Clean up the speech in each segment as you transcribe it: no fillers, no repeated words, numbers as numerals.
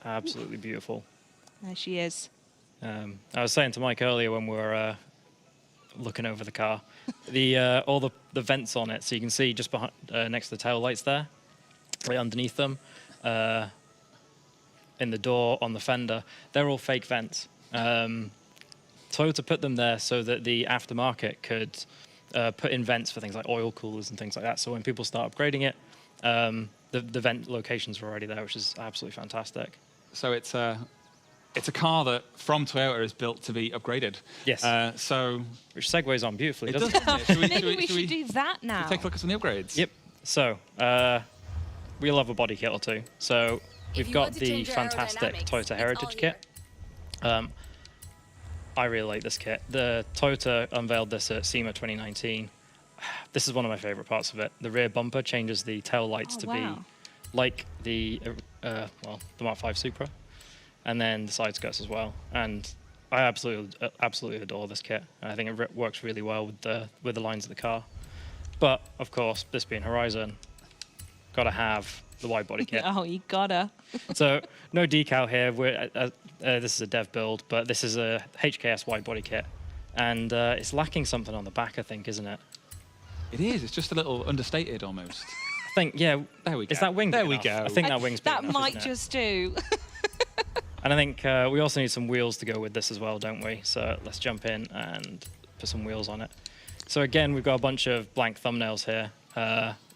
absolutely beautiful. There she is. I was saying to Mike earlier when we were looking over the car, all the vents on it, so you can see just behind, next to the tail lights there, right underneath them, in the door, on the fender, they're all fake vents. Toyota put them there so that the aftermarket could put in vents for things like oil coolers and things like that. So when people start upgrading it, the vent locations are already there, which is absolutely fantastic. So it's a car that from Toyota is built to be upgraded. Yes. Which segues on beautifully, doesn't it? Maybe we should do that now. Take a look at some of the upgrades. Yep. So we love a body kit or two. So we've got the fantastic Toyota Heritage kit. I really like this kit. The Toyota unveiled this at SEMA 2019. This is one of my favorite parts of it. The rear bumper changes the tail lights to be like the Mark 5 Supra, and then the side skirts as well. And I absolutely adore this kit. I think it works really well with the lines of the car. But of course, this being Horizon, gotta have the wide body kit. Oh, you gotta. So no decal here. This is a dev build, but this is a HKS wide body kit, and it's lacking something on the back, I think, isn't it? It is. It's just a little understated almost. I think, yeah. There we go. Is that wing? There big we enough? go. I think that wing's big That enough, might isn't it? just do. And I think we also need some wheels to go with this as well, don't we? So let's jump in and put some wheels on it. So again, we've got a bunch of blank thumbnails here.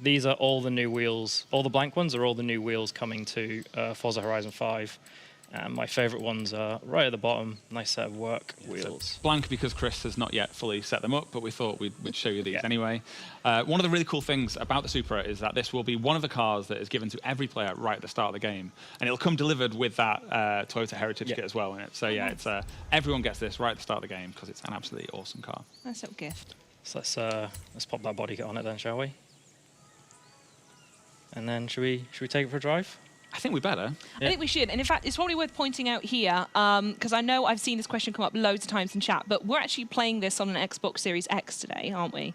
These are all the new wheels. All the blank ones are all the new wheels coming to Forza Horizon 5. My favorite ones are right at the bottom, nice set of work wheels. So blank because Chris has not yet fully set them up, but we thought we'd show you these anyway. One of the really cool things about the Supra is that this will be one of the cars that is given to every player right at the start of the game. And it'll come delivered with that Toyota Heritage kit as well in it. So yeah, it's everyone gets this right at the start of the game because it's an absolutely awesome car. Nice little gift. So let's pop that body kit on it then, shall we? And then should we take it for a drive? I think we better. I think we should. And in fact, it's probably worth pointing out here, because I know I've seen this question come up loads of times in chat, but we're actually playing this on an Xbox Series X today, aren't we?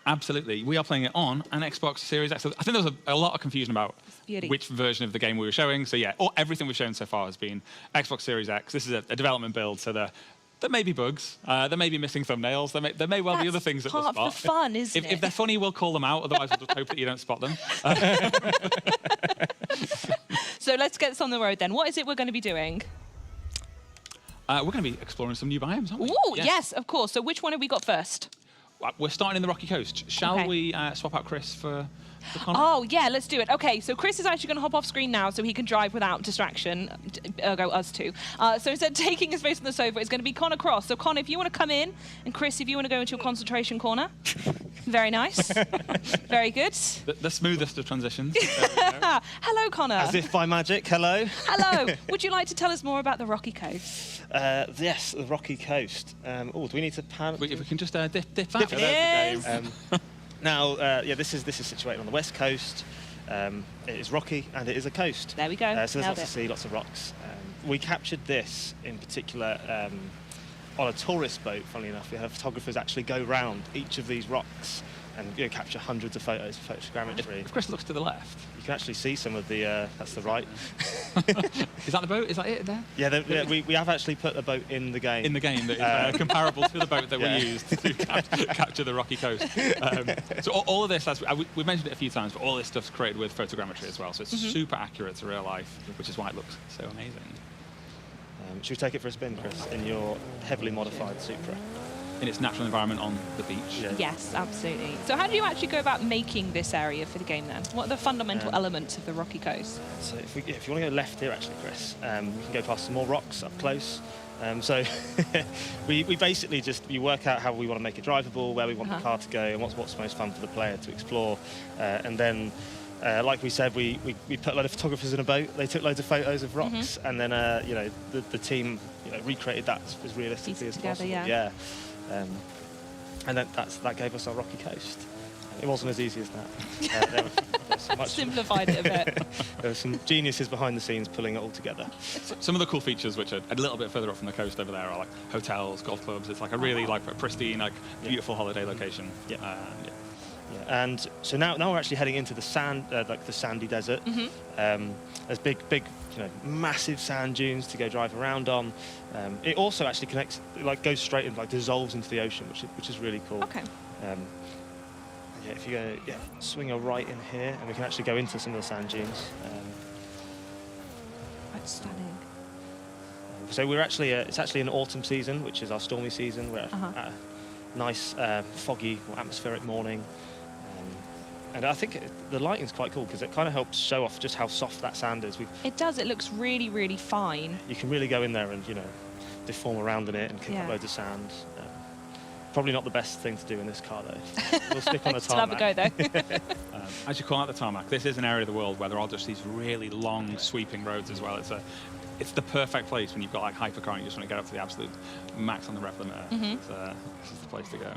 Absolutely. We are playing it on an Xbox Series X. I think there was a lot of confusion about which version of the game we were showing. So yeah, everything we've shown so far has been Xbox Series X. This is a development build, so there may be bugs, there may be missing thumbnails, there may well be other things that we'll spot. Part of the fun, isn't it? If they're funny, we'll call them out, otherwise we'll just hope that you don't spot them. So let's get this on the road then. What is it we're going to be doing? We're going to be exploring some new biomes, aren't we? Ooh, yes, of course. So which one have we got first? We're starting in the Rocky Coast. Shall we swap out Chris for Connor? Oh, yeah, let's do it. Okay, so Chris is actually going to hop off screen now so he can drive without distraction, ergo us two. So instead of taking his place on the sofa, it's going to be Connor Cross. So Connor, if you want to come in, and Chris, if you want to go into your concentration corner. Very nice. Very good. The smoothest of transitions. Hello, Connor. As if by magic, hello. Hello. Would you like to tell us more about the Rocky Coast? Yes, the Rocky Coast. Do we need to pan? If we can just dip out. Yes. Now, this is situated on the west coast. It is rocky and it is a coast. There we go. So there's lots to see, lots of rocks. We captured this in particular on a tourist boat. Funnily enough, we had photographers actually go round each of these rocks and capture hundreds of photos, photogrammetry. If Chris looks to the left, you can actually see some of the. That's the right. Is that the boat? Is that it there? Yeah, we have actually put a boat in the game. In the game that is comparable to the boat that we used to capture the Rocky Coast. So all of this, we've mentioned it a few times, but all this stuff's created with photogrammetry as well. So it's super accurate to real life, which is why it looks so amazing. Should we take it for a spin, Chris, in your heavily modified Supra? In its natural environment on the beach. Yeah. Yes, absolutely. So how do you actually go about making this area for the game then? What are the fundamental elements of the Rocky Coast? So if you want to go left here, actually, Chris, we can go past some more rocks up close. So we basically we work out how we want to make it drivable, where we want the car to go, and what's most fun for the player to explore. And then, like we said, we put a lot of photographers in a boat. They took loads of photos of rocks, and then the team recreated that as realistically as possible. Yeah. And then that gave us our Rocky Coast. It wasn't as easy as that. There was Simplified it a bit. There were some geniuses behind the scenes pulling it all together. Some of the cool features, which are a little bit further up from the coast over there, are like hotels, golf clubs. It's like a really pristine, beautiful holiday location. Yeah, and so now we're actually heading into the sand, like the sandy desert. There's big, massive sand dunes to go drive around on. It also actually connects, like goes straight and like dissolves into the ocean, which is really cool. Okay. Yeah, if you go, swing a right in here, and we can actually go into some of the sand dunes. That's stunning. So we're actually, it's actually an autumn season, which is our stormy season. We're at a nice, foggy, or atmospheric morning. And I think the lighting's quite cool because it kind of helps show off just how soft that sand is. It does. It looks really, really fine. You can really go in there and, deform around in it and kick up loads of sand. Probably not the best thing to do in this car, though. We'll stick on the Still have a tarmac. go, though. As you call out the tarmac, this is an area of the world where there are just these really long, sweeping roads as well. It's the perfect place when you've got like hypercar and you just want to get up to the absolute max on the rev limiter. This is the place to go.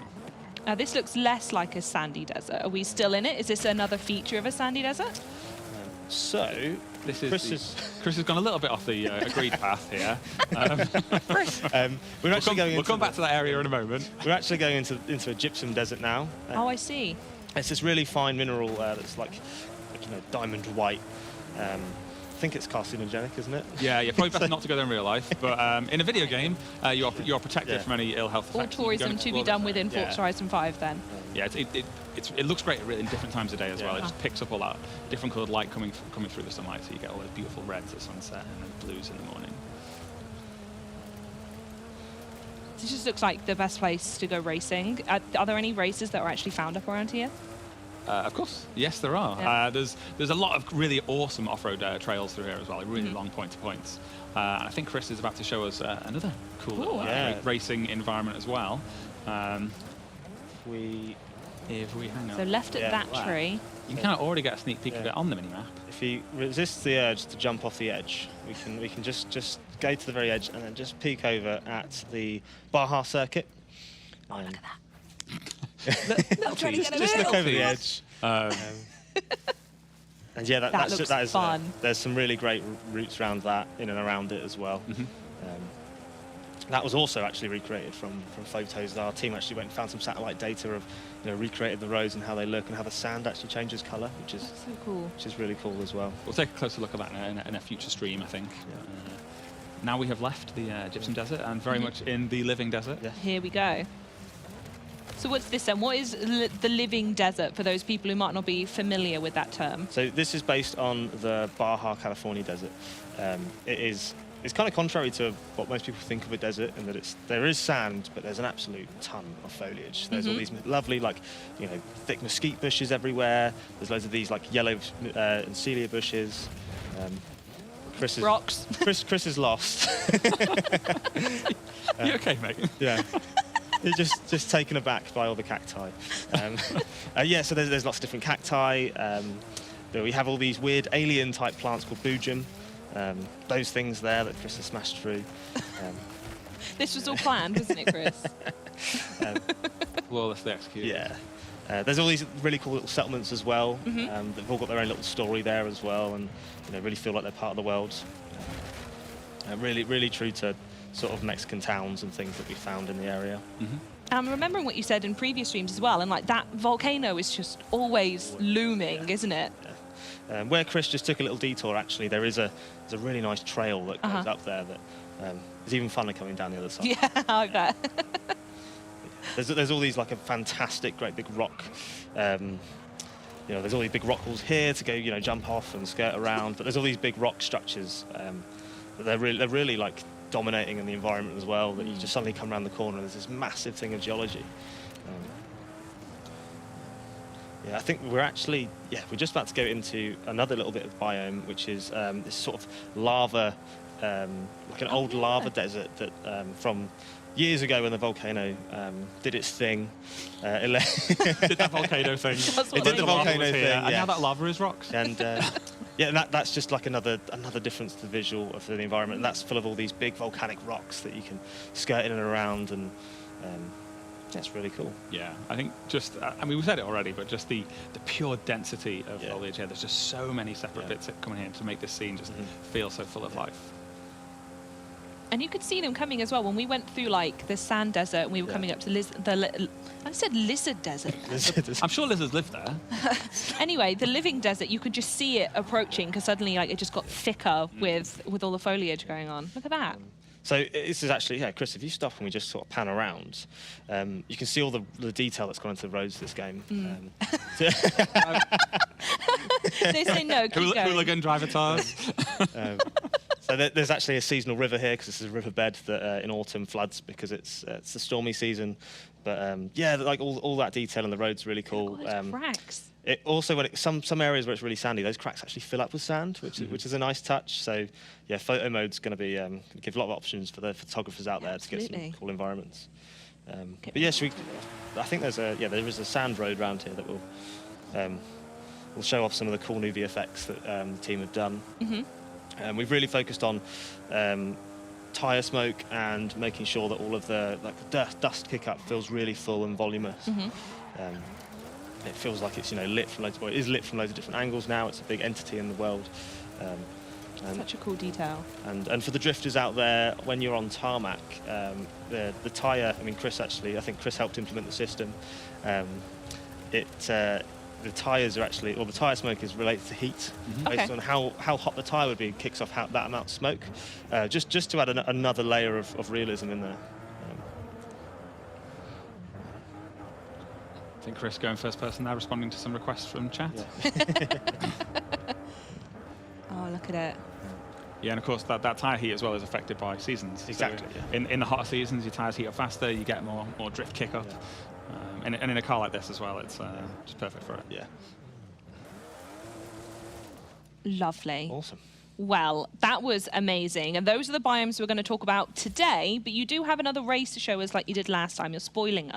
This looks less like a sandy desert. Are we still in it? Is this another feature of a sandy desert? So this is Chris has gone a little bit off the agreed path here. We're actually going. We'll come back to that area in a moment. We're actually going into a gypsum desert now. Oh, I see. It's this really fine mineral that's like diamond white. I think it's carcinogenic, isn't it? Yeah, probably better not to go there in real life. But in a video game, you are protected from any ill health All effects. tourism to be done within Forza Horizon 5 then. Yeah, it looks great in different times of day as well. It just picks up all that different coloured light coming through the sunlight, so you get all those beautiful reds at sunset and then blues in the morning. This just looks like the best place to go racing. Are there any races that are actually found up around here? Of course, yes, there are. Yeah. There's a lot of really awesome off-road trails through here as well, really long point-to-points. And I think Chris is about to show us another cool little racing environment as well. If we hang on. So left at that tree. You can kind of already get a sneak peek of it on the minimap. If he resists the urge to jump off the edge, we can just go to the very edge and then just peek over at the Baja circuit. Oh, look at that. Just look over the edge. And yeah, that is fun. There's some really great routes around that, in and around it as well. That was also actually recreated from photos. Our team actually went and found some satellite data of, recreated the roads and how they look and how the sand actually changes colour, which is so cool. Which is really cool as well. We'll take a closer look at that in a future stream, I think. Now we have left the gypsum desert and very much in the living desert. Yeah. Here we go. So what's this then? What is the living desert for those people who might not be familiar with that term? So this is based on the Baja California desert. It's kind of contrary to what most people think of a desert, in that there is sand, but there's an absolute ton of foliage. There's all these lovely, thick mesquite bushes everywhere. There's loads of these yellow and celia bushes. Rocks. Chris is lost. You okay, mate? Yeah. You're just taken aback by all the cacti. So there's lots of different cacti. We have all these weird alien-type plants called boojum. Those things there that Chris has smashed through. This was all planned, wasn't it, Chris? Flawlessly executed. Yeah. There's all these really cool little settlements as well. They've all got their own little story there as well, and really feel like they're part of the world. Really, really true to sort of Mexican towns and things that we found in the area. I'm remembering what you said in previous streams as well, and that volcano is just always looming, isn't it? Yeah. Where Chris just took a little detour, actually, there's a really nice trail that goes up there that is even funner coming down the other side. Yeah, I bet. There's all these a fantastic, great big rock. There's all these big rock walls here to go, jump off and skirt around. But there's all these big rock structures that they're really dominating in the environment as well. That you just suddenly come around the corner and there's this massive thing of geology. I think we're just about to go into another little bit of biome, which is this sort of lava, like an old lava desert that from years ago when the volcano did its thing. Did that volcano thing. It did the volcano thing, And now that lava is rocks. And that's just another difference to the visual of the environment. And that's full of all these big volcanic rocks that you can skirt in and around, and that's really cool. Yeah, I think we said it already, but just the pure density of foliage here. There's just so many separate bits coming here to make this scene just feel so full of life. And you could see them coming as well. When we went through like the sand desert and we were coming up to I said lizard desert. I'm sure lizards live there. Anyway, the living desert, you could just see it approaching because suddenly like it just got thicker with all the foliage going on. Look at that. So this is actually, Chris, if you stop and we just sort of pan around, you can see all the detail that's gone into the roads of this game. They say no, keep going. Hooligan driver tires. So there's actually a seasonal river here because this is a riverbed that in autumn floods because it's the stormy season. But yeah, like all that detail on the road's really cool. Cracks. It also, when some areas where it's really sandy, those cracks actually fill up with sand, which is a nice touch. So yeah, photo mode's going to be give a lot of options for the photographers out there to get some cool environments. But yeah, I think there is a sand road around here that will show off some of the cool new VFX that the team have done. We've really focused on tyre smoke and making sure that all of the dust kick-up feels really full and voluminous. It feels like it's lit from loads. Well, it is lit from loads of different angles now. It's a big entity in the world. Such a cool detail. And for the drifters out there, when you're on tarmac, the tyre. I mean, I think Chris helped implement the system. The tyres are actually, or the tyre smoke is related to heat, based on how hot the tyre would be. It kicks off that amount of smoke, just to add another layer of realism in there. I think Chris going first person there, responding to some requests from chat. Yeah. Oh, look at it. Yeah, and of course that tyre heat as well is affected by seasons. Exactly. So in the hotter seasons, your tyres heat up faster, you get more drift kick up. Yeah. And in a car like this as well, it's just perfect for it. Yeah. Lovely. Awesome. Well, that was amazing. And those are the biomes we're going to talk about today, but you do have another race to show us like you did last time. You're spoiling us.